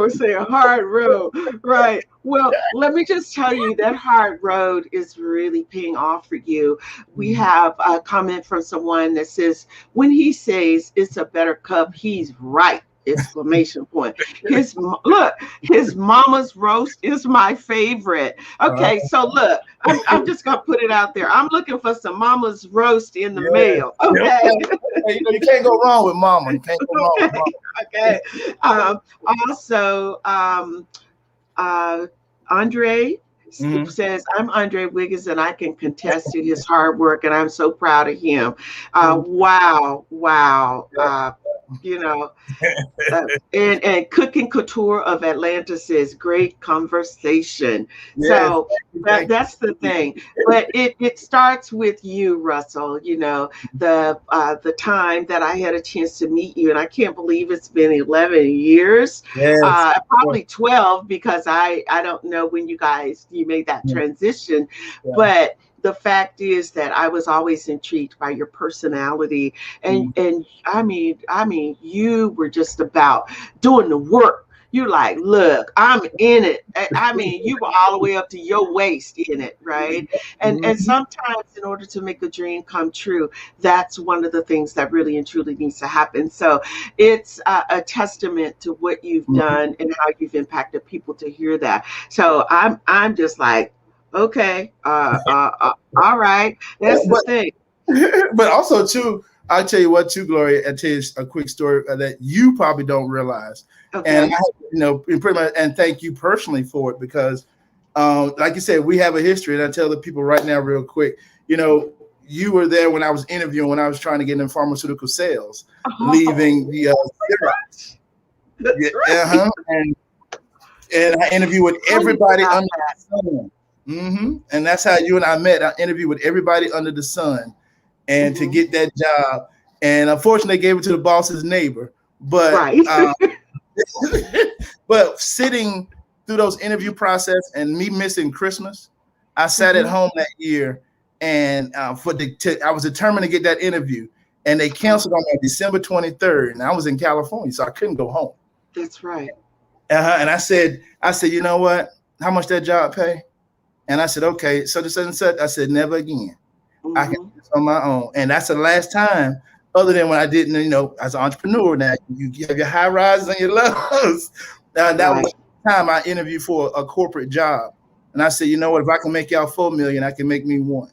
S1: Say a hard road, right? Well, let me just tell you that hard road is really paying off for you. We have a comment from someone that says, when he says it's a better cup, he's right. Exclamation point. His mama's roast is my favorite. Okay, so look, I'm just gonna put it out there. I'm looking for some mama's roast in the mail. Okay.
S2: Hey, you can't go wrong with mama. You can't go wrong with mama.
S1: Okay. Also, Andre says, I'm Andre Wiggins and I can contest to his hard work and I'm so proud of him. Wow. You know, and Cooking Couture of Atlanta says, great conversation. Yes, so that's the thing. But it starts with you, Russell. You know, the time that I had a chance to meet you, and I can't believe it's been 11 years. Yes. Probably 12 because I don't know when you made that transition, but the fact is that I was always intrigued by your personality, and I mean, you were just about doing the work. You're like, look, I'm in it. I mean, you were all the way up to your waist in it, right? And sometimes in order to make a dream come true, that's one of the things that really and truly needs to happen. So it's a testament to what you've done and how you've impacted people to hear that. So I'm just like, okay, all right, that's the thing.
S2: But also too, I'll tell you what too, Gloria, I'll tell you a quick story that you probably don't realize. Okay. And pretty much, and thank you personally for it because like you said, we have a history, and I tell the people right now real quick, you were there when I was interviewing, when I was trying to get in pharmaceutical sales, leaving the and I interviewed with everybody under the sun. And that's how you and I met. I interviewed with everybody under the sun, and to get that job. And unfortunately, they gave it to the boss's neighbor. But but sitting through those interview process and me missing Christmas, I sat at home that year, and I was determined to get that interview. And they canceled on December 23rd, and I was in California, so I couldn't go home.
S1: That's right.
S2: And I said, you know what? How much that job pay? And I said, okay, so this and such. I said, never again. I can do this on my own. And that's the last time, other than when I didn't, as an entrepreneur now, you have your high rises and your lows. That was the time I interviewed for a corporate job. And I said, you know what, if I can make y'all $4 million, I can make me $1.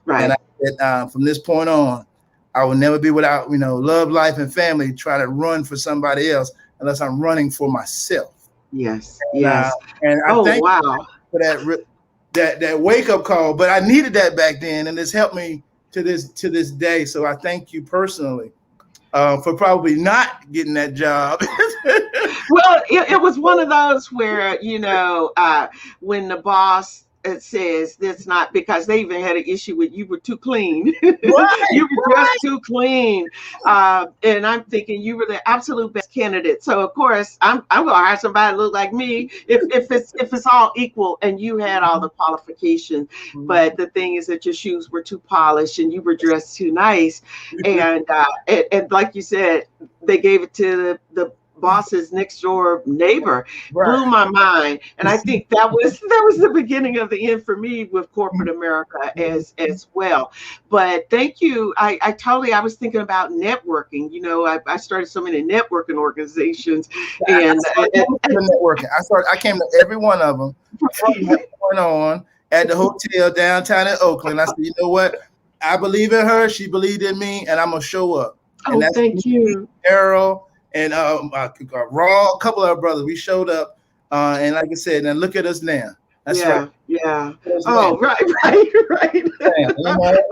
S2: Right. And I said, from this point on, I will never be without, love, life, and family, try to run for somebody else unless I'm running for myself.
S1: Yes.
S2: And,
S1: yes.
S2: And I thank you for that wake up call, but I needed that back then, and it's helped me to this day. So I thank you personally for probably not getting that job.
S1: Well, it was one of those where when the boss says that's not, because they even had an issue with you were too clean. Right, you were just too clean, and I'm thinking you were the absolute best candidate. So of course I'm gonna hire somebody that look like me if it's all equal and you had all the qualifications. But the thing is that your shoes were too polished and you were dressed too nice, and like you said, they gave it to the boss's next door neighbor. Blew my mind. And I think that was the beginning of the end for me with corporate America as well. But thank you. I was thinking about networking. I started so many networking organizations, and
S2: networking. I came to every one of them going on at the hotel downtown in Oakland. I said, you know what? I believe in her. She believed in me, and I'm gonna show up.
S1: And that's thank you,
S2: Errol. And Raw, a couple of our brothers, we showed up, and like I said, now look at us now. That's right.
S1: Yeah. Oh, right.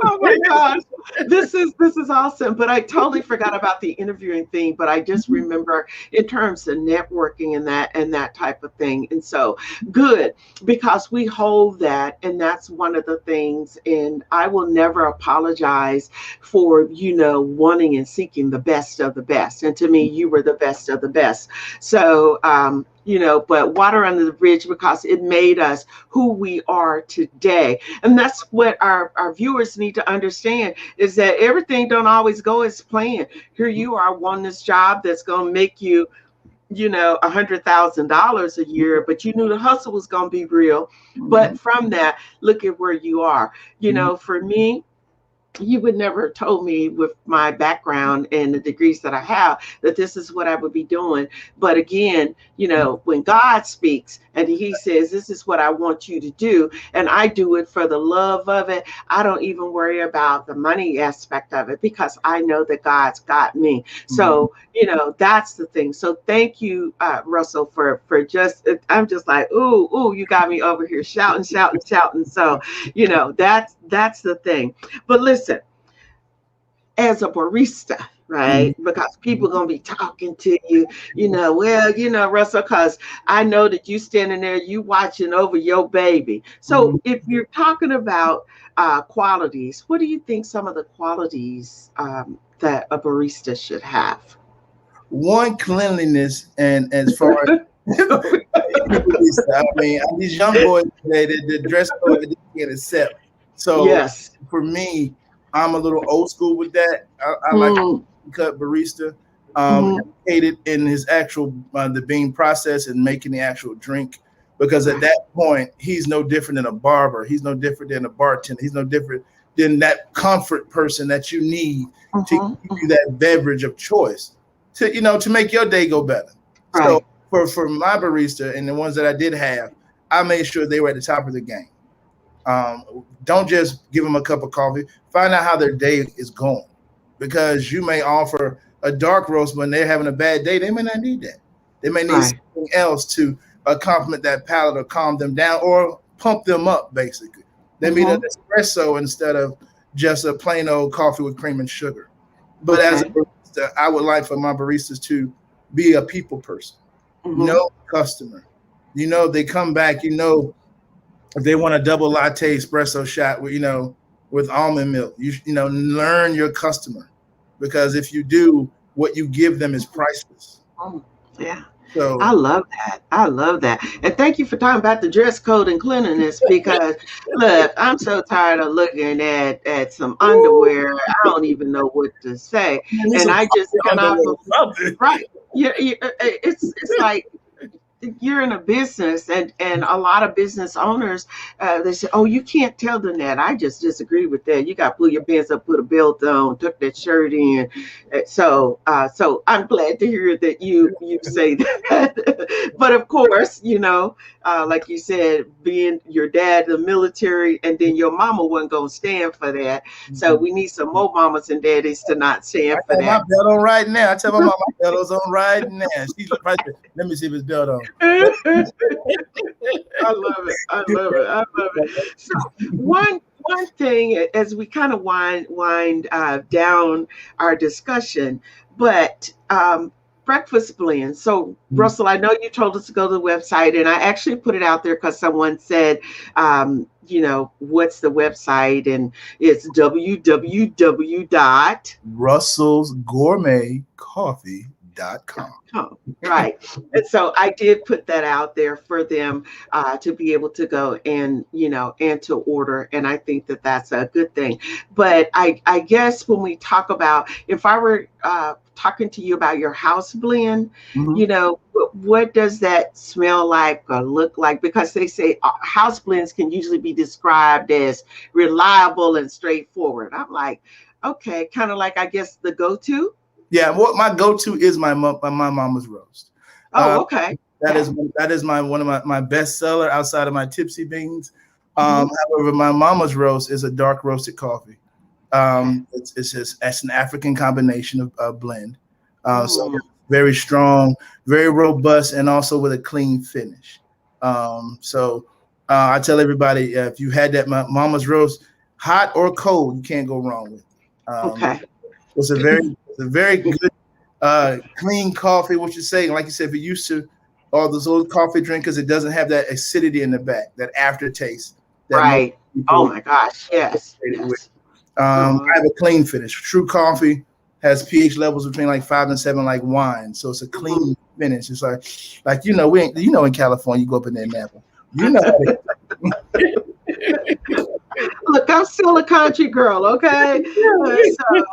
S1: Oh my gosh, this is awesome. But I totally forgot about the interviewing thing. But I just remember in terms of networking and that type of thing. And so good, because we hold that, and that's one of the things. And I will never apologize for wanting and seeking the best of the best. And to me, you were the best of the best. So but water under the bridge, because it made us who we are today. And that's what our viewers need to understand, is that everything don't always go as planned. Here you are wanting this job that's going to make you, $100,000 a year, but you knew the hustle was going to be real. But from that, look at where you are. For me, you would never have told me with my background and the degrees that I have that this is what I would be doing. But again, when God speaks and he says, this is what I want you to do, and I do it for the love of it, I don't even worry about the money aspect of it because I know that God's got me. So, that's the thing. So thank you, Russell, for I'm just like, ooh, you got me over here shouting. So, that's the thing. But listen, as a barista, right? Because people gonna be talking to you, Russell, because I know that you standing there, you watching over your baby. So if you're talking about qualities, what do you think some of the qualities that a barista should have?
S2: One, cleanliness, and as far as I mean, these young boys today, the dress code they can't accept. So
S1: yes,
S2: for me, I'm a little old school with that. I like cut barista, educated in his actual the bean process and making the actual drink. Because at that point, he's no different than a barber. He's no different than a bartender. He's no different than that comfort person that you need to give you that beverage of choice to make your day go better.
S1: Right.
S2: So for my barista and the ones that I did have, I made sure they were at the top of the game. Don't just give them a cup of coffee. Find out how their day is going, because you may offer a dark roast when they're having a bad day. They may not need that. They may need something else to complement that palate or calm them down or pump them up, basically. They need an espresso instead of just a plain old coffee with cream and sugar. But as a barista, I would like for my baristas to be a people person. Know customer. They come back, if they want a double latte espresso shot with almond milk, learn your customer, because if you do, what you give them is priceless.
S1: Yeah.
S2: So
S1: I love that. And thank you for talking about the dress code and cleanliness, because look, I'm so tired of looking at some underwear. I don't even know what to say. And I just cannot, right. It's like, you're in a business, and a lot of business owners, they say, oh, you can't tell them that. I just disagree with that. You got to pull your pants up, put a belt on, tuck that shirt in. So I'm glad to hear that you say that. But of course, like you said, being your dad, the military, and then your mama wasn't going to stand for that. So we need some more mamas and daddies to not stand for that.
S2: My belt on right now. I tell my mama my belt's on right now. She's right there. Let me see if it's belt on.
S1: I love it. So one thing, as we kind of wind down our discussion, but breakfast blend. So Russell, I know you told us to go to the website, and I actually put it out there because someone said, what's the website? And it's www.russellsgourmetcoffee.com. Right. And so I did put that out there for them to be able to go and to order. And I think that that's a good thing. But I guess when we talk about, if I were talking to you about your house blend, what does that smell like or look like? Because they say house blends can usually be described as reliable and straightforward. I'm like, okay, kind of like, I guess, the go-to.
S2: Yeah, what my go-to is my mama's roast.
S1: Oh, okay.
S2: That is one of my best seller outside of my tipsy beans. However, my mama's roast is a dark roasted coffee. It's an African combination of blend. So very strong, very robust, and also with a clean finish. So I tell everybody, if you had that mama's roast, hot or cold, you can't go wrong with it. It's a very good, clean coffee. What you're saying, like you said, if you're used to all those old coffee drinkers, it doesn't have that acidity in the back, that aftertaste.
S1: Right. Oh my gosh. Yes.
S2: I have a clean finish. True coffee has pH levels between like 5 and 7, like wine. So it's a clean finish. It's like in California, you go up in there and nap.
S1: look, I'm still a country girl, okay? So,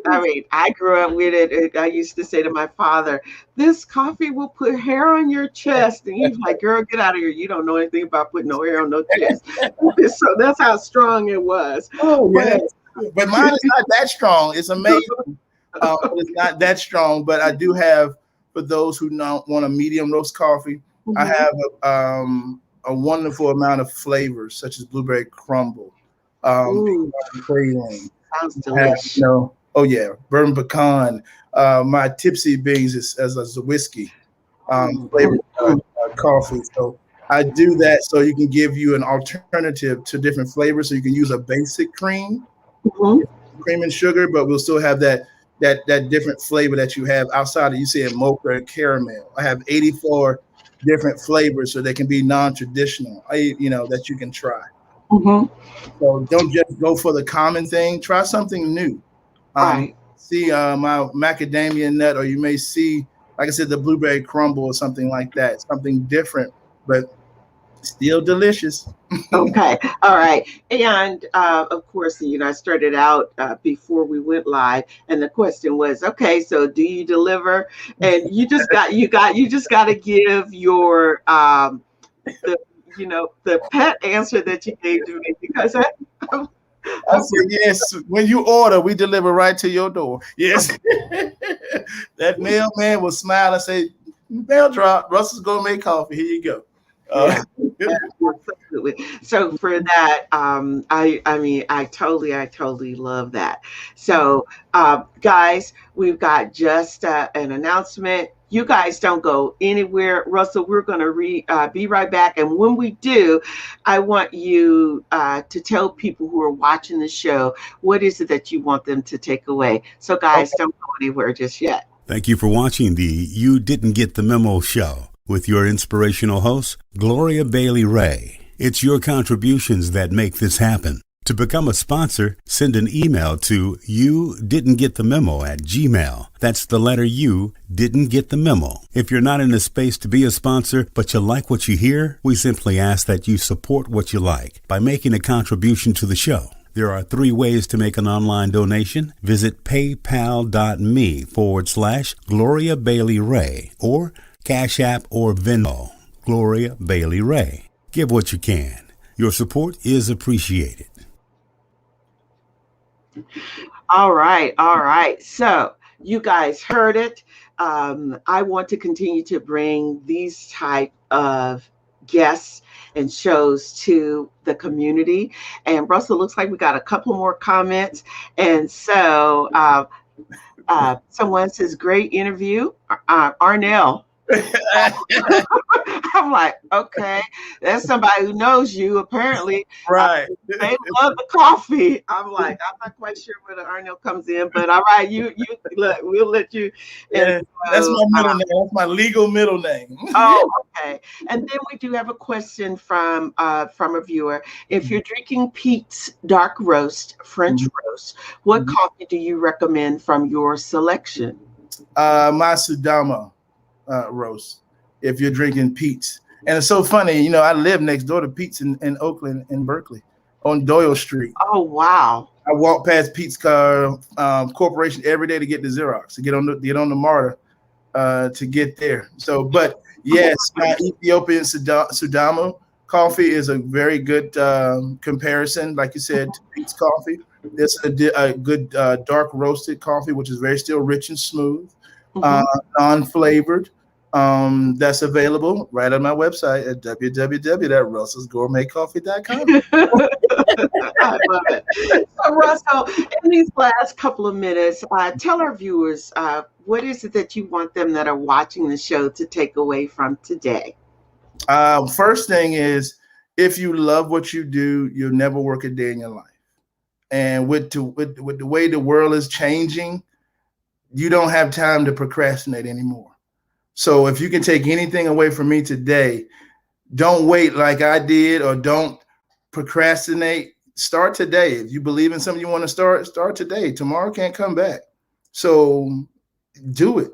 S1: I mean, I grew up with it. I used to say to my father, this coffee will put hair on your chest. And he's like, girl, get out of here. You don't know anything about putting no hair on no chest. So that's how strong it was.
S2: Oh, yeah. But mine is not that strong. It's amazing. It's not that strong, but I do have, for those who don't want a medium roast coffee, I have a wonderful amount of flavors, such as blueberry crumble, praline.
S1: Sounds delicious.
S2: Bourbon pecan. My tipsy beans is as a whiskey flavored coffee. So I do that so you can give you an alternative to different flavors. So you can use a basic cream, cream and sugar, but we'll still have that different flavor that you have outside of, you say, mocha and caramel. I have 84 different flavors, so they can be non-traditional, that you can try. So don't just go for the common thing. Try something new. See my macadamia nut, or you may see, like I said, the blueberry crumble or something like that. Something different, but still delicious.
S1: Okay. All right. And of course, I started out before we went live, and the question was, okay, so do you deliver? And you just got to give your the pet answer that you gave to me, because
S2: I said, yes, when you order, we deliver right to your door. Yes. That mailman will smile and say, mail drop, Russell's Gourmet Coffee. Here you go.
S1: Absolutely. So for that, I totally love that. So, guys, we've got just an announcement. You guys don't go anywhere. Russell, we're going to be right back. And when we do, I want you to tell people who are watching the show, what is it that you want them to take away? So, guys, don't go anywhere just yet.
S14: Thank you for watching the You Didn't Get the Memo show with your inspirational host, Gloria Bailey Ray. It's your contributions that make this happen. To become a sponsor, send an email to youdidn'tgetthememo@gmail.com. That's the letter U, didn't get the memo. If you're not in a space to be a sponsor, but you like what you hear, we simply ask that you support what you like by making a contribution to the show. There are 3 ways to make an online donation. Visit paypal.me/Gloria Bailey Ray or Cash App or Venmo, Gloria Bailey Ray. Give what you can. Your support is appreciated.
S1: All right. So you guys heard it. I want to continue to bring these type of guests and shows to the community. And Russell, looks like we got a couple more comments. And so someone says, great interview, Arnell. I'm like, okay, that's somebody who knows you apparently.
S2: Right.
S1: They love the coffee. I'm like, I'm not quite sure where the Arnell comes in, but all right, we'll let you.
S2: Yeah, that's my middle name. That's my legal middle name.
S1: Oh, okay. And then we do have a question from a viewer. If you're drinking Pete's Dark Roast, French roast, what coffee do you recommend from your selection?
S2: My Sudama roast, if you're drinking Pete's. And it's so funny, I live next door to Pete's in Oakland and Berkeley on Doyle Street.
S1: Oh, wow.
S2: I walk past Pete's Corporation every day to get the Xerox, to get on the MARTA to get there. So, but yes, my Ethiopian Sudama coffee is a very good comparison, like you said, to Pete's coffee. It's a good dark roasted coffee, which is very still rich and smooth. Non-flavored. That's available right on my website at www.russellsgourmetcoffee.com.
S1: I love it. So, Russell, in these last couple of minutes, tell our viewers what is it that you want them that are watching the show to take away from today?
S2: First thing is, if you love what you do, you'll never work a day in your life. And with the way the world is changing, you don't have time to procrastinate anymore. So if you can take anything away from me today, don't wait like I did, or don't procrastinate. Start today. If you believe in something you want to start today. Tomorrow can't come back. So do it.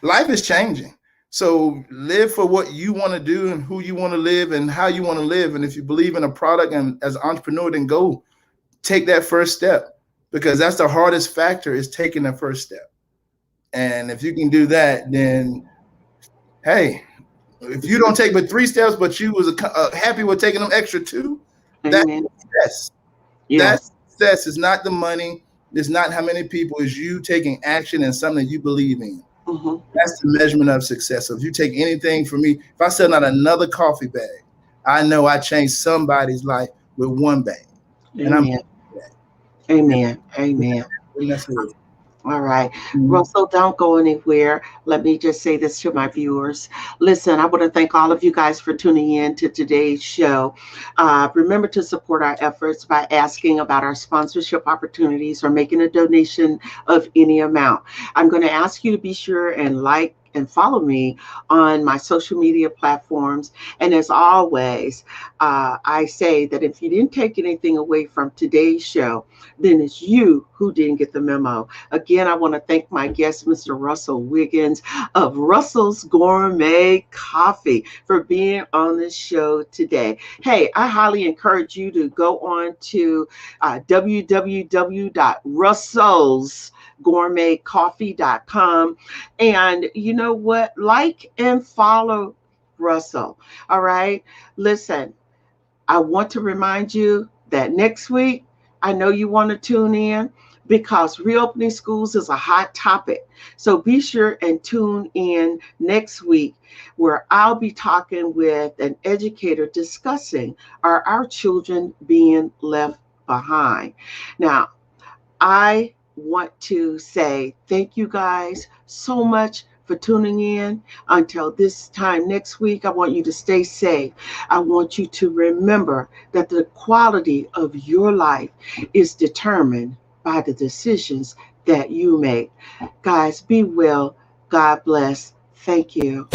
S2: Life is changing. So live for what you want to do and who you want to live and how you want to live. And if you believe in a product and as an entrepreneur, then go take that first step, because that's the hardest factor, is taking the first step. And if you can do that, then hey, if you don't take but 3 steps, but you was happy with taking them extra 2, that's success. That success is not the money. It's not how many people. Is you taking action in something that you believe in. That's the measurement of success. So if you take anything from me, if I sell out another coffee bag, I know I changed somebody's life with one bag.
S1: Amen. Amen. Amen. All right. Russell, don't go anywhere. Let me just say this to my viewers. Listen, I want to thank all of you guys for tuning in to today's show. Remember to support our efforts by asking about our sponsorship opportunities or making a donation of any amount. I'm going to ask you to be sure and like and follow me on my social media platforms. And as always, I say that if you didn't take anything away from today's show, then it's you who didn't get the memo. Again, I want to thank my guest, Mr. Russell Wiggins of Russell's Gourmet Coffee, for being on this show today. Hey, I highly encourage you to go on to www.russellsgourmetcoffee.com. And you know what? Like and follow Russell. All right. Listen, I want to remind you that next week, I know you want to tune in because reopening schools is a hot topic. So be sure and tune in next week, where I'll be talking with an educator discussing, are our children being left behind? Now, I want to say thank you guys so much for tuning in. Until this time next week, I want you to stay safe. I want you to remember that the quality of your life is determined by the decisions that you make. Guys, be well. God bless. Thank you.